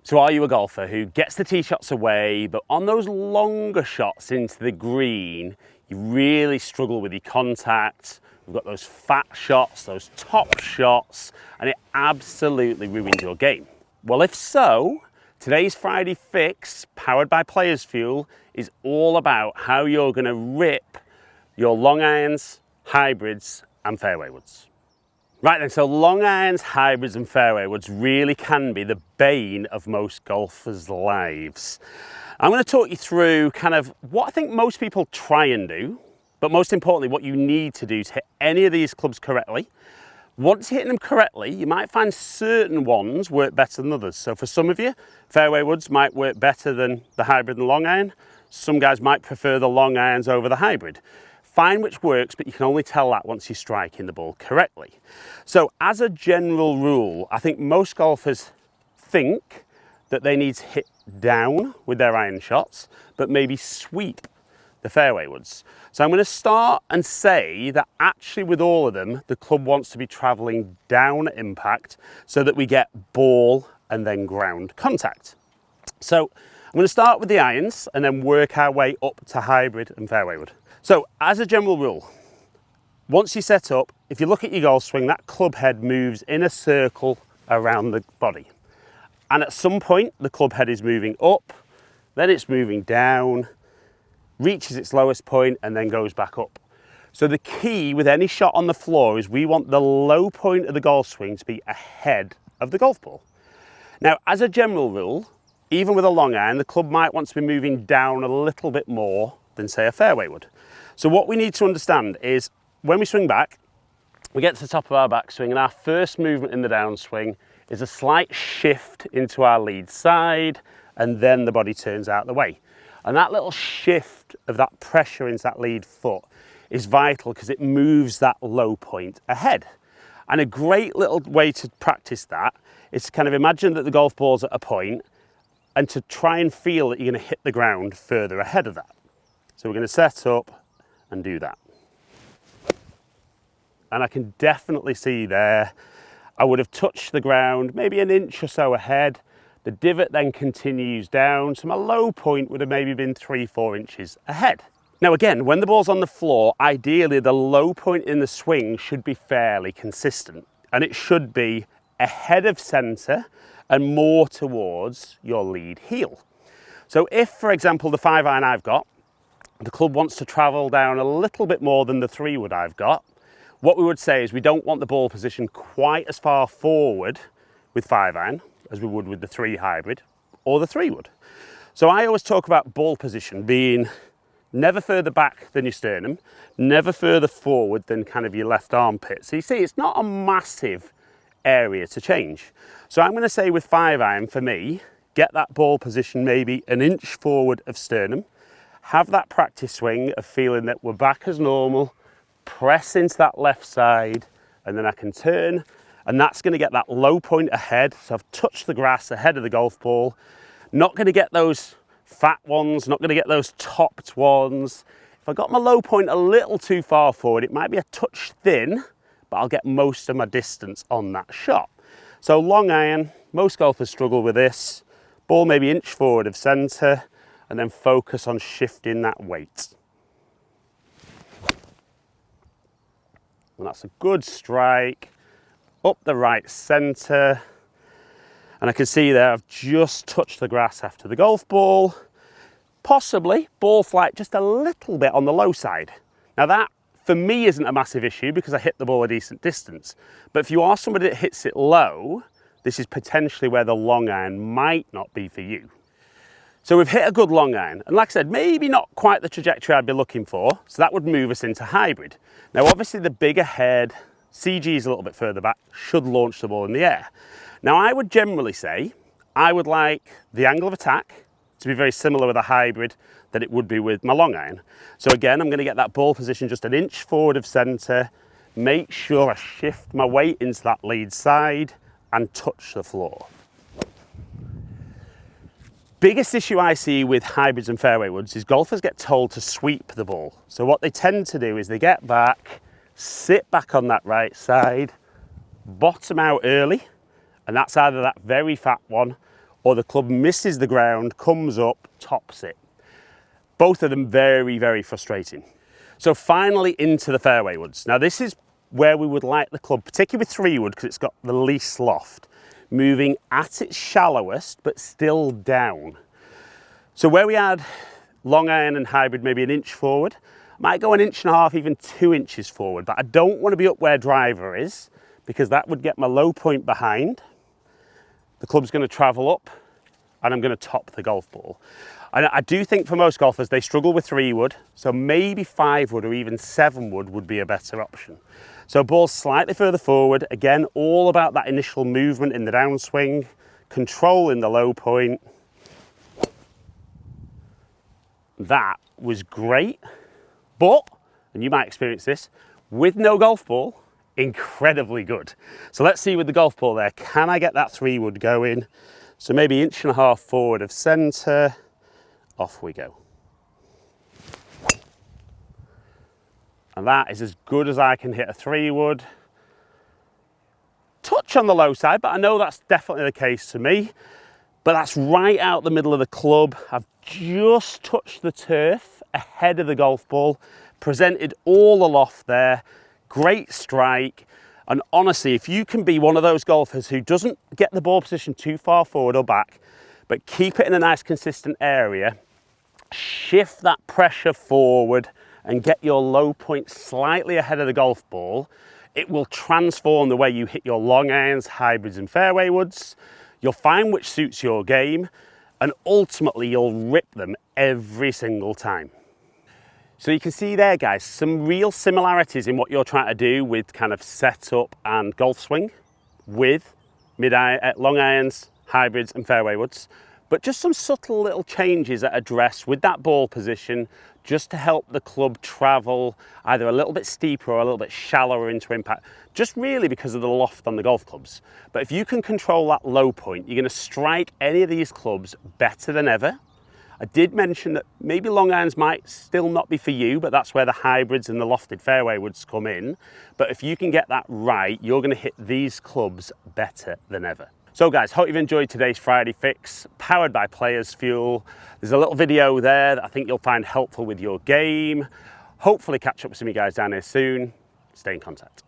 So are you a golfer who gets the tee shots away, but on those longer shots into the green, you really struggle with your contact? We've got those fat shots, those top shots, and it absolutely ruins your game. Well, if so, today's Friday Fix, powered by Players Fuel, is all about how you're going to rip your long irons, hybrids, and fairway woods. Right then, so long irons, hybrids and fairway woods really can be the bane of most golfers' lives. I'm going to talk you through kind of what I think most people try and do, but most importantly, what you need to do to hit any of these clubs correctly. Once you're hitting them correctly, you might find certain ones work better than others. So for some of you, fairway woods might work better than the hybrid and long iron. Some guys might prefer the long irons over the hybrid. Find which works, but you can only tell that once you're striking the ball correctly. So as a general rule, I think most golfers think that they need to hit down with their iron shots, but maybe sweep the fairway woods. So I'm going to start and say that actually with all of them, the club wants to be traveling down at impact so that we get ball and then ground contact. So I'm going to start with the irons and then work our way up to hybrid and fairway wood. So as a general rule, once you set up, if you look at your golf swing, that club head moves in a circle around the body. And at some point, the club head is moving up, then it's moving down, reaches its lowest point, and then goes back up. So the key with any shot on the floor is we want the low point of the golf swing to be ahead of the golf ball. Now, as a general rule, even with a long iron, the club might want to be moving down a little bit more than, say, a fairway would. So what we need to understand is when we swing back, we get to the top of our backswing, and our first movement in the downswing is a slight shift into our lead side, and then the body turns out the way. And that little shift of that pressure into that lead foot is vital because it moves that low point ahead. And a great little way to practice that is to kind of imagine that the golf ball's at a point and to try and feel that you're going to hit the ground further ahead of that. So we're going to set up and do that. And I can definitely see there, I would have touched the ground maybe an inch or so ahead. The divot then continues down, so my low point would have maybe been 3-4 inches ahead. Now again, when the ball's on the floor, ideally the low point in the swing should be fairly consistent, and it should be ahead of centre and more towards your lead heel. So if, for example, the 5-iron I've got, the club wants to travel down a little bit more than the 3-wood I've got, what we would say is we don't want the ball position quite as far forward with 5-iron as we would with the 3 hybrid or the 3-wood. So I always talk about ball position being never further back than your sternum, never further forward than kind of your left armpit. So you see, it's not a massive area to change. So I'm going to say with 5-iron for me, get that ball position maybe an inch forward of sternum, have that practice swing of feeling that we're back as normal, press into that left side, and then I can turn, and that's going to get that low point ahead. So I've touched the grass ahead of the golf ball. Not going to get those fat ones, not going to get those topped ones. If I got my low point a little too far forward, it might be a touch thin, but I'll get most of my distance on that shot. So long iron, most golfers struggle with this. Ball maybe inch forward of centre, and then focus on shifting that weight. And that's a good strike up the right centre. And I can see there I've just touched the grass after the golf ball. Possibly ball flight just a little bit on the low side. Now that for me isn't a massive issue because I hit the ball a decent distance. But if you are somebody that hits it low, this is potentially where the long iron might not be for you. So we've hit a good long iron, and like I said, maybe not quite the trajectory I'd be looking for, so that would move us into hybrid. Now obviously the bigger head, CG is a little bit further back, should launch the ball in the air. Now I would generally say, I would like the angle of attack to be very similar with a hybrid that it would be with my long iron. So again, I'm going to get that ball position just an inch forward of centre, make sure I shift my weight into that lead side and touch the floor. Biggest issue I see with hybrids and fairway woods is golfers get told to sweep the ball. So what they tend to do is they get back, sit back on that right side, bottom out early, and that's either that very fat one or the club misses the ground, comes up, tops it. Both of them very, very frustrating. So finally into the fairway woods. Now this is where we would like the club, particularly with 3 wood, because it's got the least loft, moving at its shallowest, but still down. So where we had long iron and hybrid maybe an inch forward, might go 1.5 inches, even 2 inches forward, but I don't want to be up where driver is, because that would get my low point behind. The club's going to travel up, and I'm going to top the golf ball. And I do think for most golfers, they struggle with 3 wood, so maybe 5 wood or even 7 wood would be a better option. So ball slightly further forward, again, all about that initial movement in the downswing, controlling the low point. That was great, but, and you might experience this, with no golf ball, incredibly good. So let's see with the golf ball there, can I get that 3 wood going? So maybe 1.5 inches forward of centre. Off we go. And that is as good as I can hit a 3 wood. Touch on the low side, but I know that's definitely the case to me. But that's right out the middle of the club. I've just touched the turf ahead of the golf ball, presented all the loft there. Great strike. And honestly, if you can be one of those golfers who doesn't get the ball position too far forward or back, but keep it in a nice consistent area, shift that pressure forward and get your low point slightly ahead of the golf ball, it will transform the way you hit your long irons, hybrids and fairway woods. You'll find which suits your game, and ultimately you'll rip them every single time. So you can see there, guys, some real similarities in what you're trying to do with kind of setup and golf swing with long irons, hybrids and fairway woods, but just some subtle little changes that address with that ball position just to help the club travel either a little bit steeper or a little bit shallower into impact, just really because of the loft on the golf clubs. But if you can control that low point, you're going to strike any of these clubs better than ever. I did mention that maybe long irons might still not be for you, but that's where the hybrids and the lofted fairway woods come in. But if you can get that right, you're going to hit these clubs better than ever. So guys, hope you've enjoyed today's Friday Fix, powered by Players Fuel. There's a little video there that I think you'll find helpful with your game. Hopefully catch up with some of you guys down here soon. Stay in contact.